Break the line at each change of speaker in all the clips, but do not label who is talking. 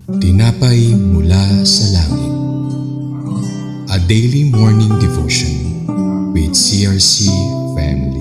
Tinapay mula sa langit. A daily morning devotion with CRC Family.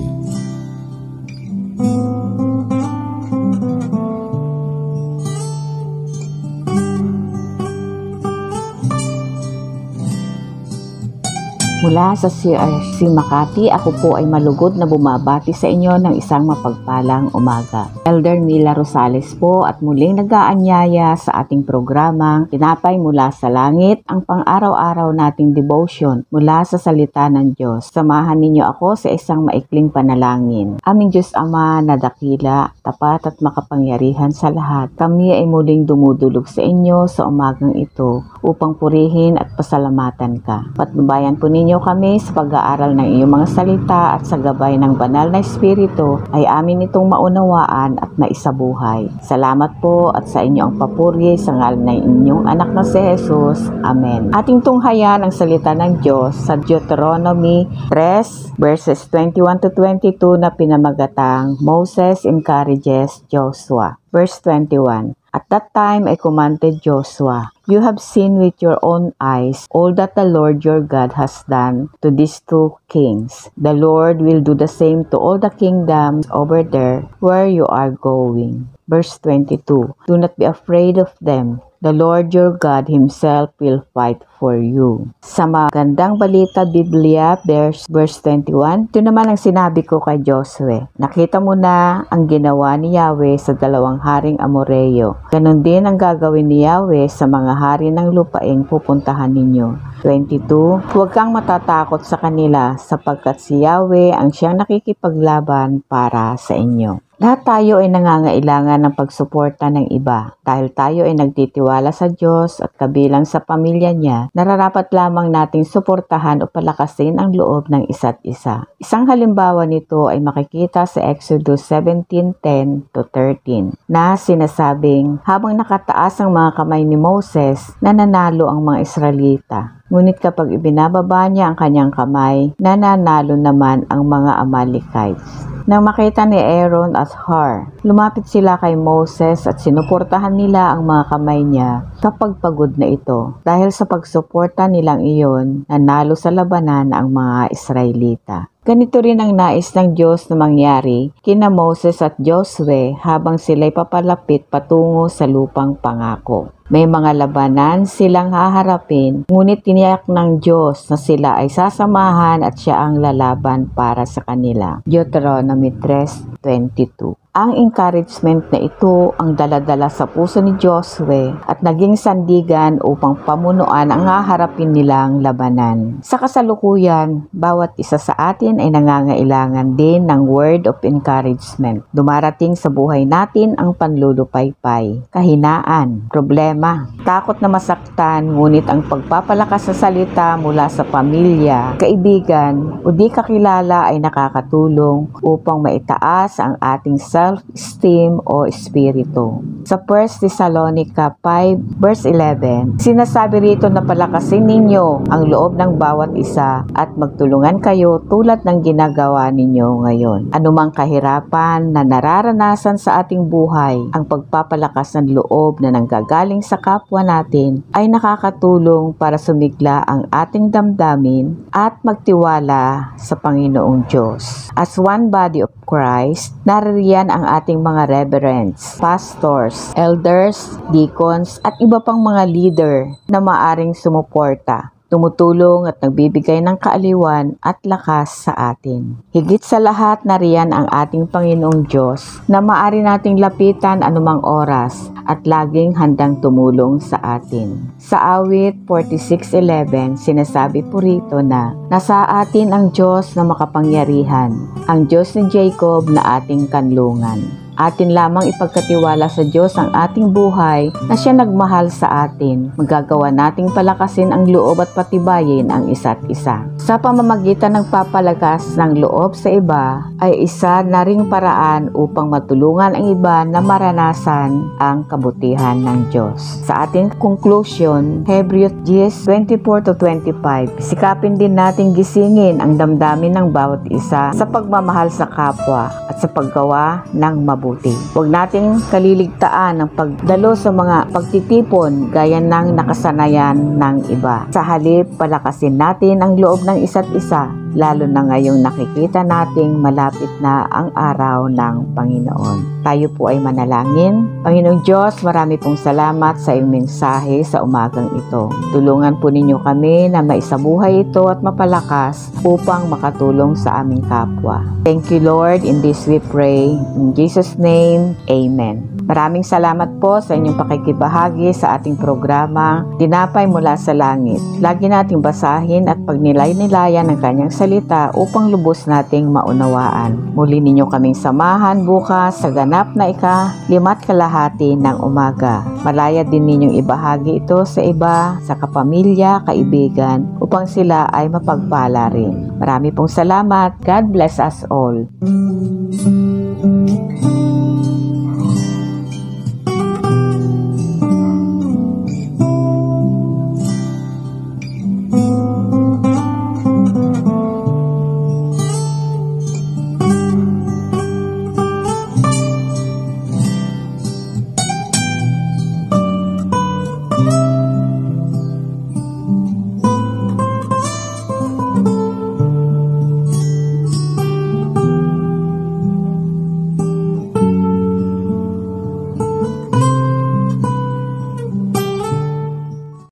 Mula sa CRC Makati, ako po ay malugod na bumabati sa inyo ng isang mapagpalang umaga. Elder Mila Rosales po at muling nag-aanyaya sa ating programang Tinapay mula sa Langit, ang pang-araw-araw nating devotion mula sa salita ng Diyos. Samahan ninyo ako sa isang maikling panalangin. Aming Diyos Ama na dakila, tapat at makapangyarihan sa lahat, kami ay muling dumudulog sa inyo sa umagang ito upang purihin at pasalamatan ka. Patnubayan po ninyo kami sa pag-aaral ng iyong mga salita at sa gabay ng banal na Espiritu ay amin itong maunawaan at maisabuhay. Salamat po at sa inyo ang papuri sa ngalan ng inyong anak na si Jesus. Amen. Ating tunghayan ang salita ng Diyos sa Deuteronomy 3 verses 21 to 22 na pinamagatang Moses encourages Joshua. Verse 21. At that time I commanded Joshua, "You have seen with your own eyes all that the Lord your God has done to these two kings. The Lord will do the same to all the kingdoms over there where you are going." Verse 22. Do not be afraid of them. The Lord your God Himself will fight for you. Sa magandang balita Biblia, verse 21, ito naman ang sinabi ko kay Josue. Nakita mo na ang ginawa ni Yahweh sa dalawang haring Amoreo. Ganon din ang gagawin ni Yahweh sa mga hari ng lupaing pupuntahan ninyo. 22, huwag kang matatakot sa kanila sapagkat si Yahweh ang siyang nakikipaglaban para sa inyo. Lahat tayo ay nangangailangan ng pagsuporta ng iba. Dahil tayo ay nagtitiwala sa Diyos at kabilang sa pamilya niya, nararapat lamang nating suportahan o palakasin ang loob ng isa't isa. Isang halimbawa nito ay makikita sa Exodus 17:10 to 13 na sinasabing, habang nakataas ang mga kamay ni Moses, nananalo ang mga Israelita. Ngunit kapag ibinababa niya ang kanyang kamay, nananalo naman ang mga Amalekites. Nang makita ni Aaron at Hur, lumapit sila kay Moses at sinuportahan nila ang mga kamay niya kapag pagod na ito. Dahil sa pagsuporta nilang iyon, nanalo sa labanan ang mga Israelita. Ganito rin ang nais ng Diyos na mangyari kina Moses at Josue habang sila'y papalapit patungo sa lupang pangako. May mga labanan silang haharapin, ngunit tiniyak ng Diyos na sila ay sasamahan at siya ang lalaban para sa kanila. Deuteronomy 3:22. Ang encouragement na ito ang daladala sa puso ni Josue at naging sandigan upang pamunuan ang haharapin nilang labanan. Sa kasalukuyan, bawat isa sa atin ay nangangailangan din ng word of encouragement. Dumarating sa buhay natin ang panlulupaypay, kahinaan, problema, takot na masaktan, ngunit ang pagpapalakas sa salita mula sa pamilya, kaibigan o di kakilala ay nakakatulong upang maitaas ang ating self-esteem o espiritu. Sa 1 Thessalonica 5 verse 11, sinasabi rito na palakasin ninyo ang loob ng bawat isa at magtulungan kayo tulad ng ginagawa ninyo ngayon. Anumang kahirapan na nararanasan sa ating buhay, ang pagpapalakas ng loob na nanggagaling sa kapwa natin ay nakakatulong para sumigla ang ating damdamin at magtiwala sa Panginoong Diyos. As one body of Christ, naririyan ang ating mga reverends, pastors, elders, deacons at iba pang mga leader na maaring sumuporta, tumutulong at nagbibigay ng kaaliwan at lakas sa atin. Higit sa lahat, nariyan ang ating Panginoong Diyos na maaari nating lapitan anumang oras at laging handang tumulong sa atin. Sa awit 46:11, sinasabi po rito na nasa atin ang Diyos na makapangyarihan, ang Diyos ni Jacob na ating kanlungan. Atin lamang ipagkatiwala sa Diyos ang ating buhay na siya nagmahal sa atin. Magagawa nating palakasin ang loob at patibayin ang isa't isa. Sa pamamagitan ng papalakas ng loob sa iba ay isa na ring paraan upang matulungan ang iba na maranasan ang kabutihan ng Diyos. Sa ating conclusion, Hebrews 10:24-25, sikapin din nating gisingin ang damdamin ng bawat isa sa pagmamahal sa kapwa at sa paggawa ng mabuti. mabuti. Huwag nating kaliligtaan ang pagdalo sa mga pagtitipon gaya ng nakasanayan ng iba. Sa halip, palakasin natin ang loob ng isa't isa, lalo na ngayong nakikita nating malapit na ang araw ng Panginoon. Tayo po ay manalangin. Panginoong Diyos, marami pong salamat sa iyong mensahe sa umagang ito. Tulungan po ninyo kami na maisabuhay ito at mapalakas upang makatulong sa aming kapwa. Thank you, Lord. In this we pray. In Jesus' name, Amen. Maraming salamat po sa inyong pakikibahagi sa ating programa, Tinapay Mula sa Langit. Lagi nating basahin at pagnilay-nilayan ng kanyang salita upang lubos nating maunawaan. Muli ninyo kaming samahan bukas sa ganap na ika-5 kalahati ng umaga. Malaya din ninyong ibahagi ito sa iba, sa kapamilya, kaibigan, upang sila ay mapagpala rin. Marami pong salamat. God bless us all.